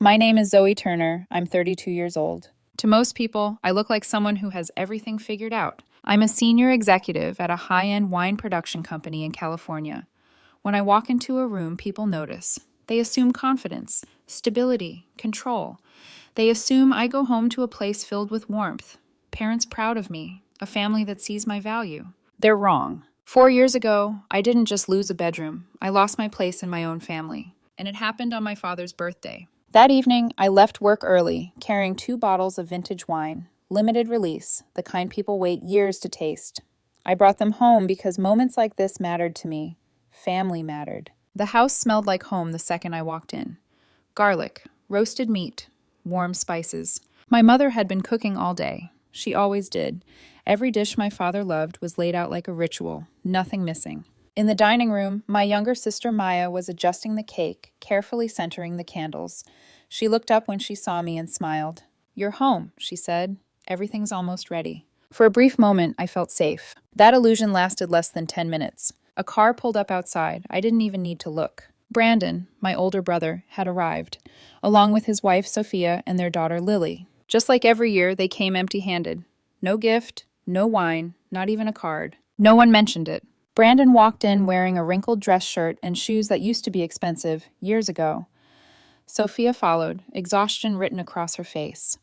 My name is Zoe Turner. I'm 32 years old. To most people, I look like someone who has everything figured out. I'm a senior executive at a high-end wine production company in California. When I walk into a room, people notice. They assume confidence, stability, control. They assume I go home to a place filled with warmth, parents proud of me, a family that sees my value. They're wrong. 4 years ago, I didn't just lose a bedroom. I lost my place in my own family. And it happened on my father's birthday. That evening, I left work early, carrying 2 bottles of vintage wine, limited release, the kind people wait years to taste. I brought them home because moments like this mattered to me. Family mattered. The house smelled like home the second I walked in. Garlic, roasted meat, warm spices. My mother had been cooking all day. She always did. Every dish my father loved was laid out like a ritual, nothing missing. In the dining room, my younger sister Maya was adjusting the cake, carefully centering the candles. She looked up when she saw me and smiled. "You're home," she said. "Everything's almost ready." For a brief moment, I felt safe. That illusion lasted less than 10 minutes. A car pulled up outside. I didn't even need to look. Brandon, my older brother, had arrived, along with his wife Sophia and their daughter Lily. Just like every year, they came empty-handed. No gift, no wine, not even a card. No one mentioned it. Brandon walked in wearing a wrinkled dress shirt and shoes that used to be expensive years ago. Sophia followed, exhaustion written across her face.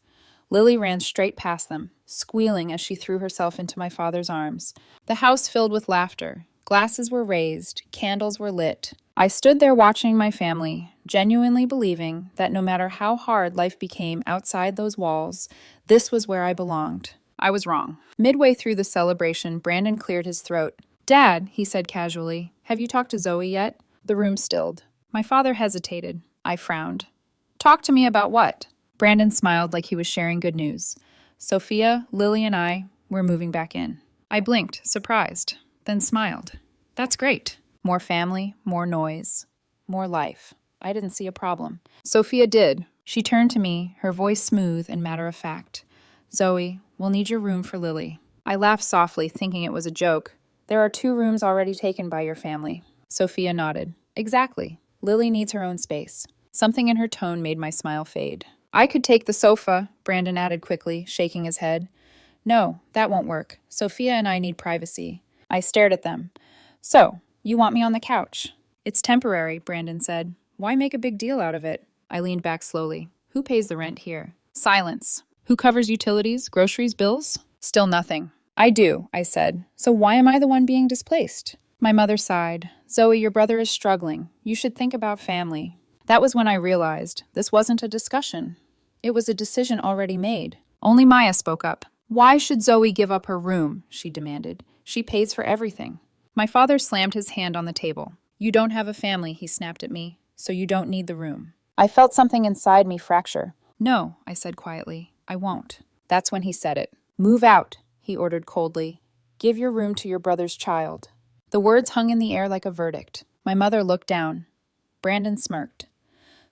Lily ran straight past them, squealing as she threw herself into my father's arms. The house filled with laughter. Glasses were raised, candles were lit. I stood there watching my family, genuinely believing that no matter how hard life became outside those walls, this was where I belonged. I was wrong. Midway through the celebration, Brandon cleared his throat. "Dad," he said casually, "have you talked to Zoe yet?" The room stilled. My father hesitated. I frowned. "Talk to me about what?" Brandon smiled like he was sharing good news. "Sophia, Lily, and I, we're moving back in." I blinked, surprised, then smiled. "That's great. More family, more noise, more life." I didn't see a problem. Sophia did. She turned to me, her voice smooth and matter-of-fact. "Zoe, we'll need your room for Lily." I laughed softly, thinking it was a joke. "There are 2 rooms already taken by your family." Sophia nodded. "Exactly. Lily needs her own space." Something in her tone made my smile fade. "I could take the sofa," Brandon added quickly, shaking his head. "No, that won't work. Sophia and I need privacy." I stared at them. "So, you want me on the couch?" "It's temporary," Brandon said. "Why make a big deal out of it?" I leaned back slowly. "Who pays the rent here?" Silence. "Who covers utilities, groceries, bills?" Still nothing. "I do," I said. "So why am I the one being displaced?" My mother sighed. "Zoe, your brother is struggling. You should think about family." That was when I realized this wasn't a discussion. It was a decision already made. Only Maya spoke up. "Why should Zoe give up her room?" she demanded. "She pays for everything." My father slammed his hand on the table. "You don't have a family," he snapped at me, "so you don't need the room." I felt something inside me fracture. "No," I said quietly. "I won't." That's when he said it. "Move out," he ordered coldly. "Give your room to your brother's child." The words hung in the air like a verdict. My mother looked down. Brandon smirked.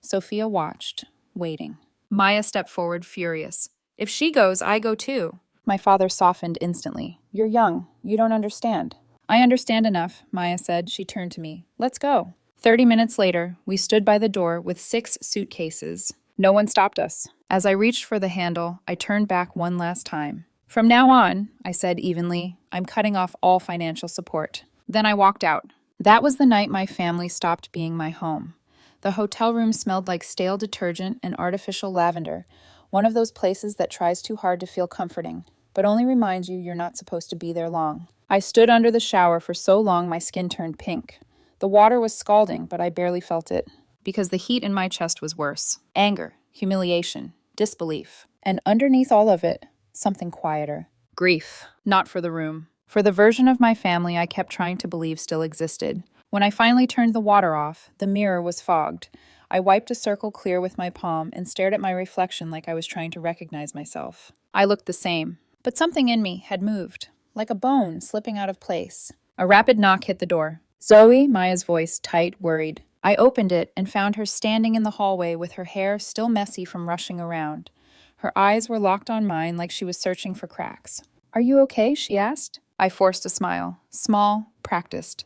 Sophia watched, waiting. Maya stepped forward, furious. "If she goes, I go too." My father softened instantly. "You're young. You don't understand." "I understand enough," Maya said. She turned to me. "Let's go." 30 minutes later, we stood by the door with 6 suitcases. No one stopped us. As I reached for the handle, I turned back one last time. "From now on," I said evenly, "I'm cutting off all financial support." Then I walked out. That was the night my family stopped being my home. The hotel room smelled like stale detergent and artificial lavender, one of those places that tries too hard to feel comforting, but only reminds you you're not supposed to be there long. I stood under the shower for so long my skin turned pink. The water was scalding, but I barely felt it, because the heat in my chest was worse. Anger, humiliation, disbelief. And underneath all of it, something quieter. Grief. Not for the room. For the version of my family I kept trying to believe still existed. When I finally turned the water off, the mirror was fogged. I wiped a circle clear with my palm and stared at my reflection like I was trying to recognize myself. I looked the same, but something in me had moved, like a bone slipping out of place. A rapid knock hit the door. "Zoe," Maya's voice, tight, worried. I opened it and found her standing in the hallway with her hair still messy from rushing around. Her eyes were locked on mine like she was searching for cracks. "Are you okay?" she asked. I forced a smile. Small, practiced.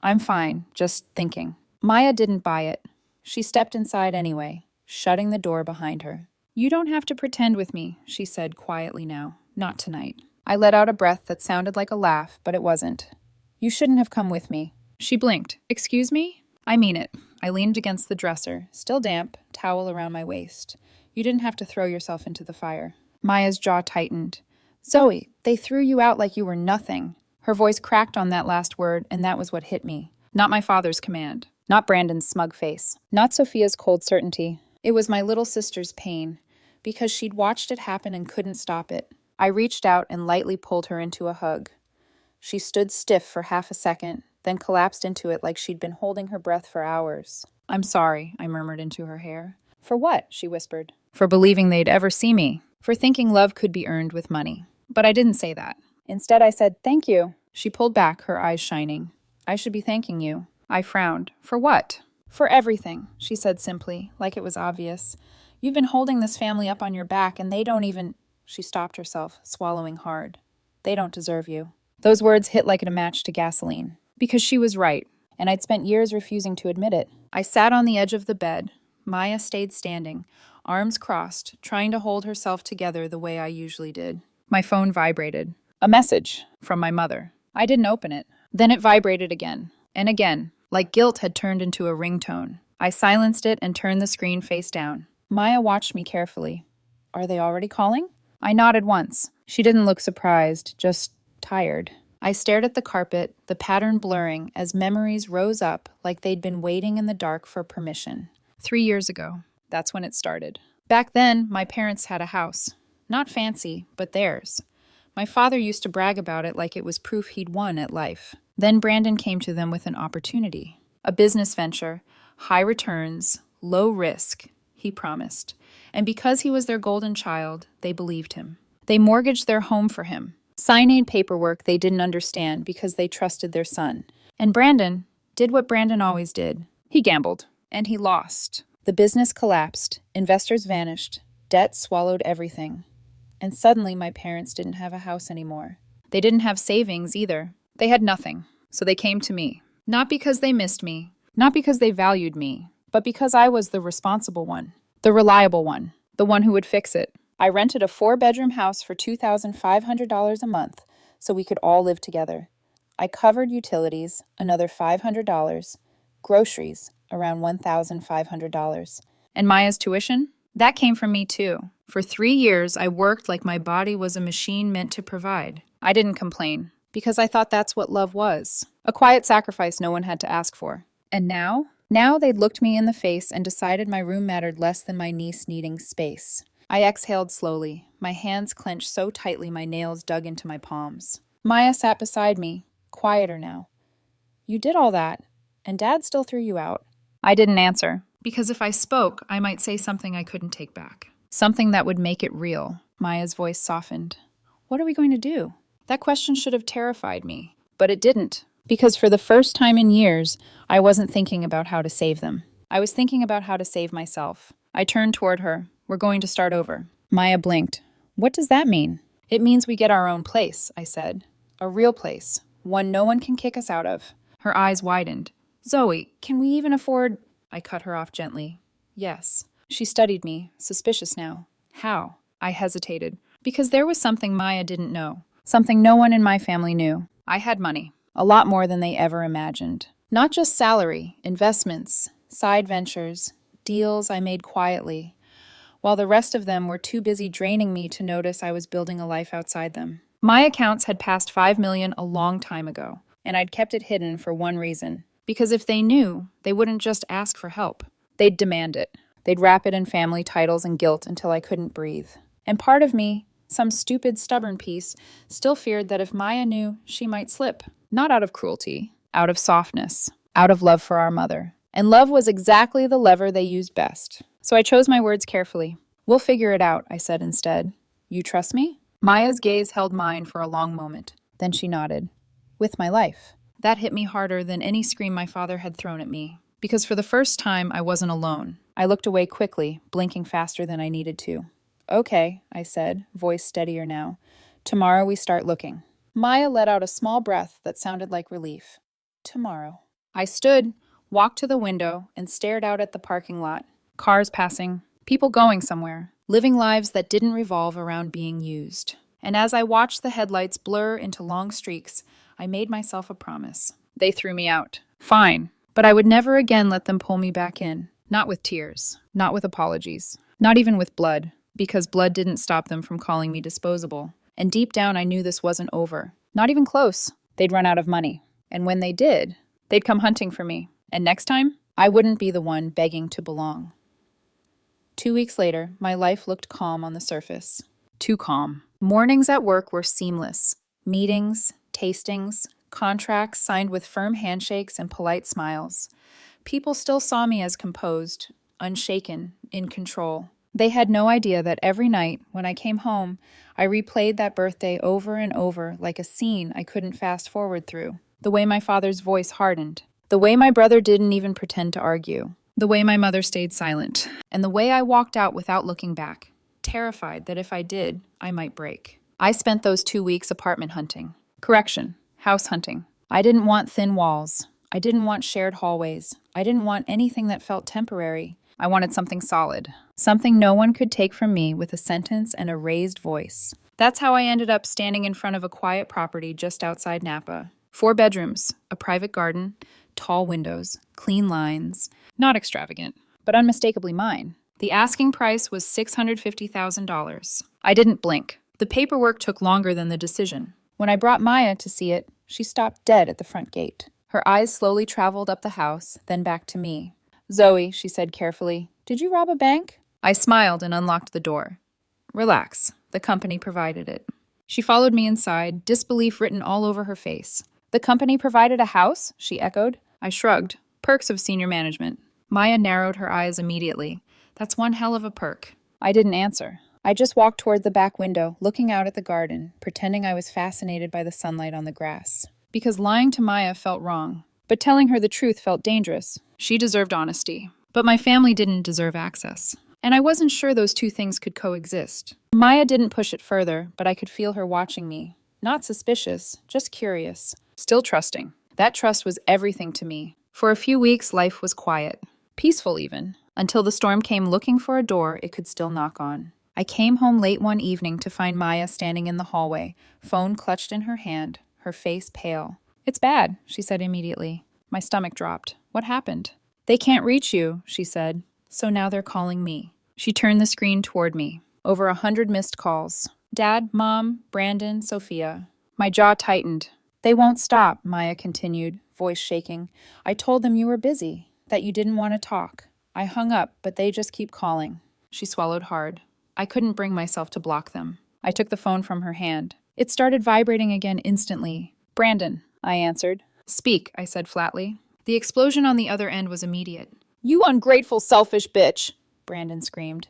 "I'm fine, just thinking." Maya didn't buy it. She stepped inside anyway. shutting the door behind her. "You don't have to pretend with me," she said quietly now. "Not tonight." I let out a breath that sounded like a laugh, but it wasn't. "You shouldn't have come with me." She blinked. "Excuse me?" "I mean it." I leaned against the dresser, still damp, towel around my waist. "You didn't have to throw yourself into the fire." Maya's jaw tightened. "Zoe, they threw you out like you were nothing." Her voice cracked on that last word, and that was what hit me. Not my father's command. Not Brandon's smug face. Not Sophia's cold certainty. It was my little sister's pain, because she'd watched it happen and couldn't stop it. I reached out and lightly pulled her into a hug. She stood stiff for half a second, then collapsed into it like she'd been holding her breath for hours. "I'm sorry," I murmured into her hair. "For what?" she whispered. "For believing they'd ever see me. For thinking love could be earned with money." But I didn't say that. Instead, I said, "Thank you." She pulled back, her eyes shining. "I should be thanking you." I frowned. "For what?" "For everything," she said simply, like it was obvious. "You've been holding this family up on your back, and they don't even—" She stopped herself, swallowing hard. "They don't deserve you." Those words hit like a match to gasoline. Because she was right, and I'd spent years refusing to admit it. I sat on the edge of the bed. Maya stayed standing, arms crossed, trying to hold herself together the way I usually did. My phone vibrated. A message from my mother. I didn't open it. Then it vibrated again, and again, like guilt had turned into a ringtone. I silenced it and turned the screen face down. Maya watched me carefully. "Are they already calling?" I nodded once. She didn't look surprised, just tired. I stared at the carpet, the pattern blurring, as memories rose up like they'd been waiting in the dark for permission. 3 years ago, that's when it started. Back then, my parents had a house. Not fancy, but theirs. My father used to brag about it like it was proof he'd won at life. Then Brandon came to them with an opportunity. A business venture, high returns, low risk, he promised. And because he was their golden child, they believed him. They mortgaged their home for him. Signade paperwork they didn't understand because they trusted their son. And Brandon did what Brandon always did. He gambled. And he lost. The business collapsed. Investors vanished. Debt swallowed everything. And suddenly my parents didn't have a house anymore. They didn't have savings either. They had nothing. So they came to me. Not because they missed me. Not because they valued me. But because I was the responsible one. The reliable one. The one who would fix it. I rented a 4-bedroom house for $2,500 a month so we could all live together. I covered utilities, another $500, groceries, around $1,500. And Maya's tuition? That came from me too. For 3 years, I worked like my body was a machine meant to provide. I didn't complain, because I thought that's what love was. A quiet sacrifice no one had to ask for. And now? Now they'd looked me in the face and decided my room mattered less than my niece needing space. I exhaled slowly, my hands clenched so tightly my nails dug into my palms. Maya sat beside me, quieter now. "You did all that, and Dad still threw you out." I didn't answer, because if I spoke, I might say something I couldn't take back. Something that would make it real. Maya's voice softened. "What are we going to do?" That question should have terrified me, but it didn't, because for the first time in years, I wasn't thinking about how to save them. I was thinking about how to save myself. I turned toward her. "We're going to start over." Maya blinked. "What does that mean?" "It means we get our own place," I said. "A real place. One no one can kick us out of." Her eyes widened. "Zoe, can we even afford—" I cut her off gently. "Yes." She studied me, suspicious now. "How?" I hesitated. Because there was something Maya didn't know. Something no one in my family knew. I had money. A lot more than they ever imagined. Not just salary, investments, side ventures, deals I made quietly, while the rest of them were too busy draining me to notice I was building a life outside them. My accounts had passed $5 million a long time ago, and I'd kept it hidden for one reason. Because if they knew, they wouldn't just ask for help. They'd demand it. They'd wrap it in family titles and guilt until I couldn't breathe. And part of me, some stupid, stubborn piece, still feared that if Maya knew, she might slip. Not out of cruelty, out of softness, out of love for our mother. And love was exactly the lever they used best. So I chose my words carefully. "We'll figure it out," I said instead. "You trust me?" Maya's gaze held mine for a long moment. Then she nodded. "With my life." That hit me harder than any scream my father had thrown at me. Because for the first time, I wasn't alone. I looked away quickly, blinking faster than I needed to. "Okay," I said, voice steadier now. "Tomorrow we start looking." Maya let out a small breath that sounded like relief. "Tomorrow." I stood, walked to the window, and stared out at the parking lot. Cars passing, people going somewhere, living lives that didn't revolve around being used. And as I watched the headlights blur into long streaks, I made myself a promise. They threw me out. Fine. But I would never again let them pull me back in. Not with tears. Not with apologies. Not even with blood. Because blood didn't stop them from calling me disposable. And deep down I knew this wasn't over. Not even close. They'd run out of money. And when they did, they'd come hunting for me. And next time, I wouldn't be the one begging to belong. 2 weeks later, my life looked calm on the surface. Too calm. Mornings at work were seamless. Meetings, tastings, contracts signed with firm handshakes and polite smiles. People still saw me as composed, unshaken, in control. They had no idea that every night, when I came home, I replayed that birthday over and over like a scene I couldn't fast forward through. The way my father's voice hardened. The way my brother didn't even pretend to argue. The way my mother stayed silent. And the way I walked out without looking back, terrified that if I did, I might break. I spent those 2 weeks apartment hunting. Correction, house hunting. I didn't want thin walls. I didn't want shared hallways. I didn't want anything that felt temporary. I wanted something solid. Something no one could take from me with a sentence and a raised voice. That's how I ended up standing in front of a quiet property just outside Napa. 4 bedrooms, a private garden, tall windows, clean lines. Not extravagant, but unmistakably mine. The asking price was $650,000. I didn't blink. The paperwork took longer than the decision. When I brought Maya to see it, she stopped dead at the front gate. Her eyes slowly traveled up the house, then back to me. "Zoe," she said carefully, "did you rob a bank?" I smiled and unlocked the door. "Relax. The company provided it." She followed me inside, disbelief written all over her face. "The company provided a house?" she echoed. I shrugged. Perks of senior management. Maya narrowed her eyes immediately. "That's one hell of a perk." I didn't answer. I just walked toward the back window, looking out at the garden, pretending I was fascinated by the sunlight on the grass. Because lying to Maya felt wrong, but telling her the truth felt dangerous. She deserved honesty, but my family didn't deserve access. And I wasn't sure those two things could coexist. Maya didn't push it further, but I could feel her watching me. Not suspicious, just curious. Still trusting. That trust was everything to me. For a few weeks, life was quiet. Peaceful even. Until the storm came looking for a door it could still knock on. I came home late one evening to find Maya standing in the hallway, phone clutched in her hand, her face pale. "It's bad," she said immediately. My stomach dropped. "What happened?" "They can't reach you," she said. "So now they're calling me." She turned the screen toward me. Over 100 missed calls. Dad, Mom, Brandon, Sophia. My jaw tightened. "They won't stop," Maya continued, voice shaking. "I told them you were busy, that you didn't want to talk. I hung up, but they just keep calling." She swallowed hard. I couldn't bring myself to block them. I took the phone from her hand. It started vibrating again instantly. "Brandon," I answered. "Speak," I said flatly. The explosion on the other end was immediate. "You ungrateful, selfish bitch!" Brandon screamed.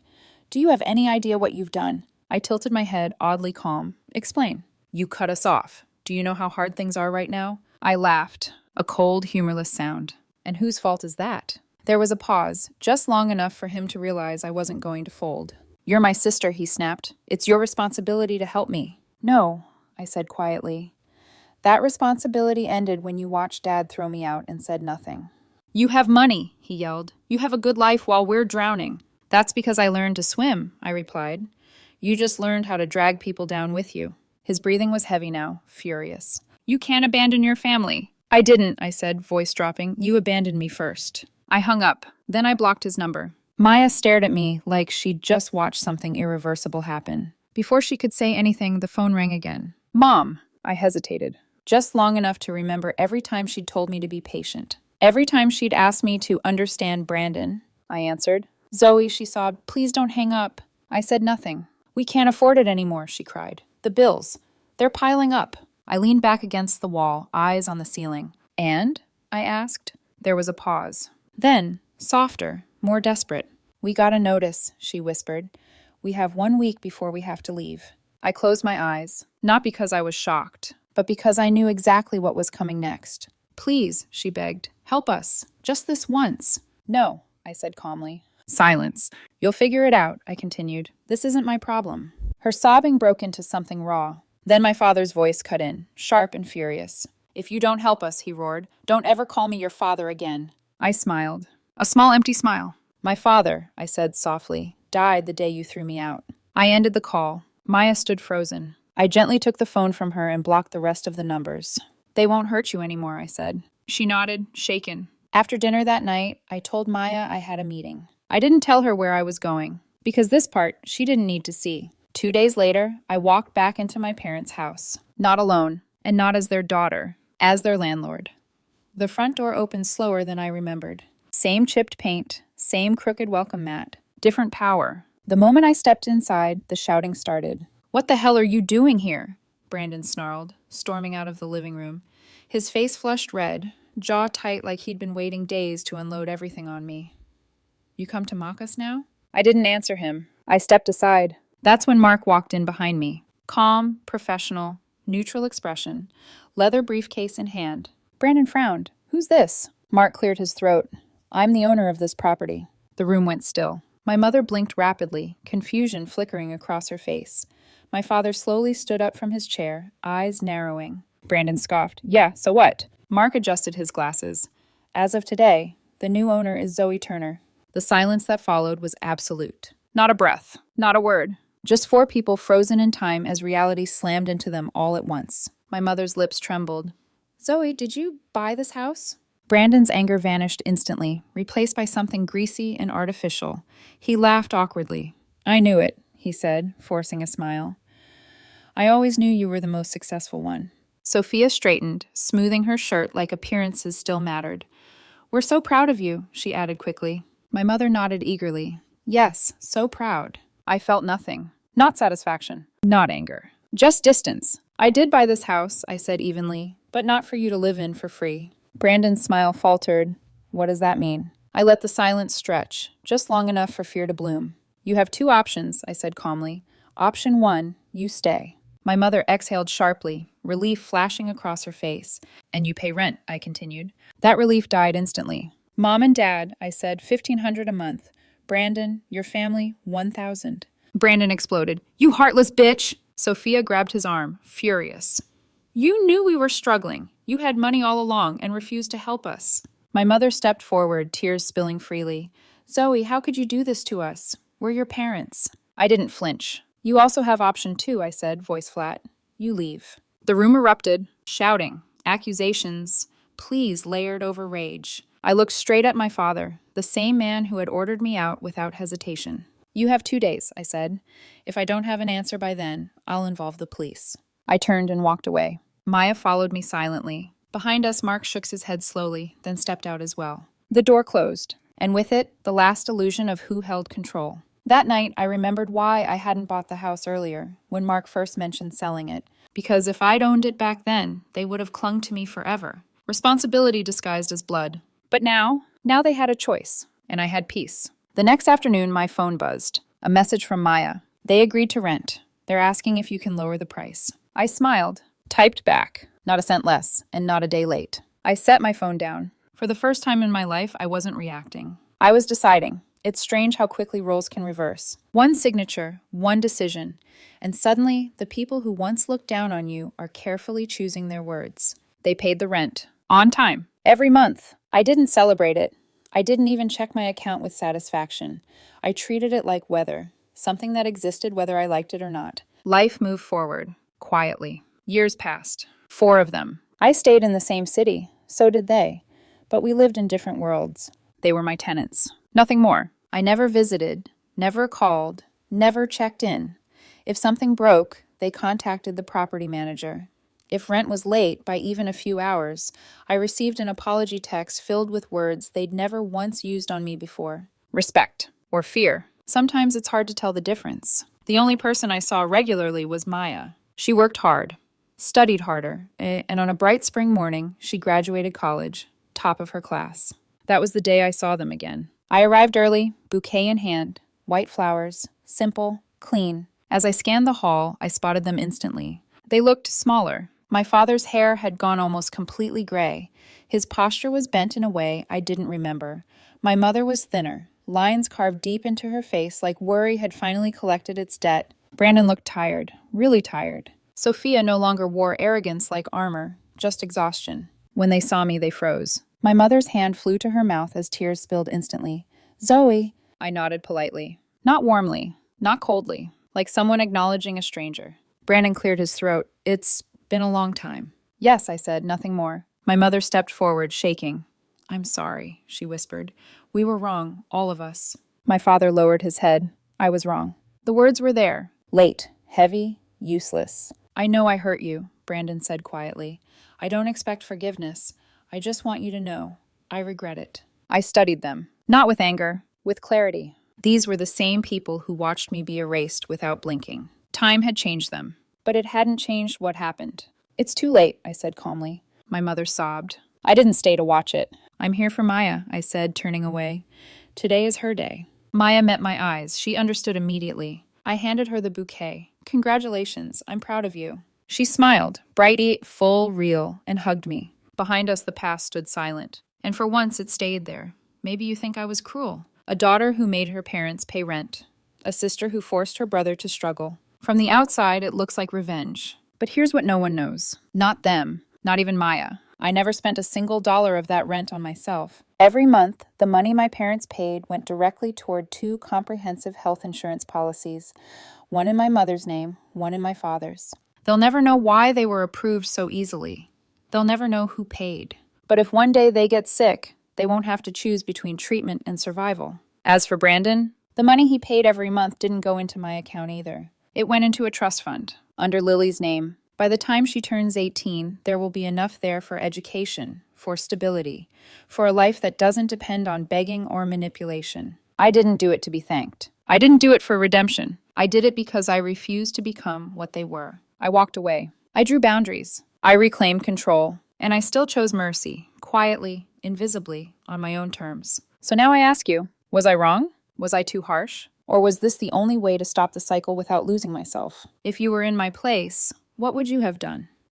"Do you have any idea what you've done?" I tilted my head, oddly calm. "Explain." "You cut us off. Do you know how hard things are right now?" I laughed. A cold, humorless sound. "And whose fault is that?" There was a pause, just long enough for him to realize I wasn't going to fold. "You're my sister," he snapped. "It's your responsibility to help me." "No," I said quietly. "That responsibility ended when you watched Dad throw me out and said nothing." "You have money," he yelled. "You have a good life while we're drowning." "That's because I learned to swim," I replied. "You just learned how to drag people down with you." His breathing was heavy now, furious. "You can't abandon your family." "I didn't," I said, voice dropping. "You abandoned me first." I hung up. Then I blocked his number. Maya stared at me like she'd just watched something irreversible happen. Before she could say anything, the phone rang again. "Mom!" I hesitated. Just long enough to remember every time she'd told me to be patient. Every time she'd asked me to understand Brandon. I answered. "Zoe," she sobbed, "please don't hang up." I said nothing. "We can't afford it anymore," she cried. "The bills. They're piling up." I leaned back against the wall, eyes on the ceiling. "And?" I asked. There was a pause. Then, softer, more desperate. "We got a notice," she whispered. "We have 1 week before we have to leave." I closed my eyes, not because I was shocked, but because I knew exactly what was coming next. "Please," she begged, "help us. Just this once." "No," I said calmly. Silence. "You'll figure it out," I continued. "This isn't my problem." Her sobbing broke into something raw. Then my father's voice cut in, sharp and furious. "If you don't help us," he roared, "don't ever call me your father again." I smiled. A small empty smile. My father, I said softly, died the day you threw me out. I ended the call. Maya stood frozen. I gently took the phone from her and blocked the rest of the numbers. They won't hurt you anymore, I said. She nodded, shaken. After dinner that night, I told Maya I had a meeting. I didn't tell her where I was going, because this part she didn't need to see. 2 days later, I walked back into my parents' house. Not alone, and not as their daughter, as their landlord. The front door opened slower than I remembered. Same chipped paint, same crooked welcome mat, different power. The moment I stepped inside, the shouting started. "What the hell are you doing here?" Brandon snarled, storming out of the living room. His face flushed red, jaw tight like he'd been waiting days to unload everything on me. "You come to mock us now?" I didn't answer him. I stepped aside. That's when Mark walked in behind me. Calm, professional, neutral expression, leather briefcase in hand. Brandon frowned. "Who's this?" Mark cleared his throat. "I'm the owner of this property." The room went still. My mother blinked rapidly, confusion flickering across her face. My father slowly stood up from his chair, eyes narrowing. Brandon scoffed. "Yeah, so what?" Mark adjusted his glasses. "As of today, the new owner is Zoe Turner." The silence that followed was absolute. Not a breath, not a word. Just 4 people frozen in time as reality slammed into them all at once. My mother's lips trembled. "Zoe, did you buy this house?" Brandon's anger vanished instantly, replaced by something greasy and artificial. He laughed awkwardly. "I knew it," he said, forcing a smile. "I always knew you were the most successful one." Sophia straightened, smoothing her shirt like appearances still mattered. "We're so proud of you," she added quickly. My mother nodded eagerly. "Yes, so proud." I felt nothing. Not satisfaction. Not anger. Just distance. "I did buy this house," I said evenly, "but not for you to live in for free." Brandon's smile faltered. "What does that mean?" I let the silence stretch, just long enough for fear to bloom. "You have 2 options," I said calmly. "Option 1, you stay." My mother exhaled sharply, relief flashing across her face. "And you pay rent," I continued. That relief died instantly. "Mom and Dad," I said, $1,500 a month. Brandon, your family, 1,000. Brandon exploded. "You heartless bitch!" Sophia grabbed his arm, furious. "You knew we were struggling. You had money all along and refused to help us." My mother stepped forward, tears spilling freely. "Zoe, how could you do this to us? We're your parents." I didn't flinch. "You also have option 2, I said, voice flat. "You leave." The room erupted, shouting, accusations, pleas layered over rage. I looked straight at my father, the same man who had ordered me out without hesitation. "You have 2 days, I said. "If I don't have an answer by then, I'll involve the police." I turned and walked away. Maya followed me silently. Behind us, Mark shook his head slowly, then stepped out as well. The door closed, and with it, the last illusion of who held control. That night, I remembered why I hadn't bought the house earlier, when Mark first mentioned selling it. Because if I'd owned it back then, they would have clung to me forever. Responsibility disguised as blood. But now they had a choice, and I had peace. The next afternoon, my phone buzzed. A message from Maya. "They agreed to rent. They're asking if you can lower the price." I smiled, typed back. Not a cent less, and not a day late. I set my phone down. For the first time in my life, I wasn't reacting. I was deciding. It's strange how quickly roles can reverse. One signature, one decision, and suddenly, the people who once looked down on you are carefully choosing their words. They paid the rent. On time. Every month. I didn't celebrate it. I didn't even check my account with satisfaction. I treated it like weather, something that existed whether I liked it or not. Life moved forward, quietly. Years passed. 4 of them. I stayed in the same city. So did they. But we lived in different worlds. They were my tenants. Nothing more. I never visited, never called, never checked in. If something broke, they contacted the property manager. If rent was late by even a few hours, I received an apology text filled with words they'd never once used on me before. Respect. Or fear. Sometimes it's hard to tell the difference. The only person I saw regularly was Maya. She worked hard, studied harder, and on a bright spring morning, she graduated college, top of her class. That was the day I saw them again. I arrived early, bouquet in hand, white flowers, simple, clean. As I scanned the hall, I spotted them instantly. They looked smaller. My father's hair had gone almost completely gray. His posture was bent in a way I didn't remember. My mother was thinner, lines carved deep into her face like worry had finally collected its debt. Brandon looked tired, really tired. Sophia no longer wore arrogance like armor, just exhaustion. When they saw me, they froze. My mother's hand flew to her mouth as tears spilled instantly. Zoe. I nodded politely. Not warmly, not coldly, like someone acknowledging a stranger. Brandon cleared his throat. It's been a long time. Yes, I said, nothing more. My mother stepped forward, shaking. I'm sorry, she whispered. We were wrong, all of us. My father lowered his head. I was wrong. The words were there. Late, heavy, useless. I know I hurt you, Brandon said quietly. I don't expect forgiveness. I just want you to know. I regret it. I studied them. Not with anger, with clarity. These were the same people who watched me be erased without blinking. Time had changed them, but it hadn't changed what happened. It's too late, I said calmly. My mother sobbed. I didn't stay to watch it. I'm here for Maya, I said, turning away. Today is her day. Maya met my eyes. She understood immediately. I handed her the bouquet. Congratulations, I'm proud of you. She smiled, bright, full, real, and hugged me. Behind us, the past stood silent. And for once, it stayed there. Maybe you think I was cruel. A daughter who made her parents pay rent. A sister who forced her brother to struggle. From the outside, it looks like revenge. But here's what no one knows. Not them. Not even Maya. I never spent a single dollar of that rent on myself. Every month, the money my parents paid went directly toward 2 comprehensive health insurance policies. One in my mother's name, one in my father's. They'll never know why they were approved so easily. They'll never know who paid. But if one day they get sick, they won't have to choose between treatment and survival. As for Brandon, the money he paid every month didn't go into my account either. It went into a trust fund, under Lily's name. By the time she turns 18, there will be enough there for education, for stability, for a life that doesn't depend on begging or manipulation. I didn't do it to be thanked. I didn't do it for redemption. I did it because I refused to become what they were. I walked away. I drew boundaries. I reclaimed control. And I still chose mercy, quietly, invisibly, on my own terms. So now I ask you, was I wrong? Was I too harsh? Or was this the only way to stop the cycle without losing myself? If you were in my place, what would you have done?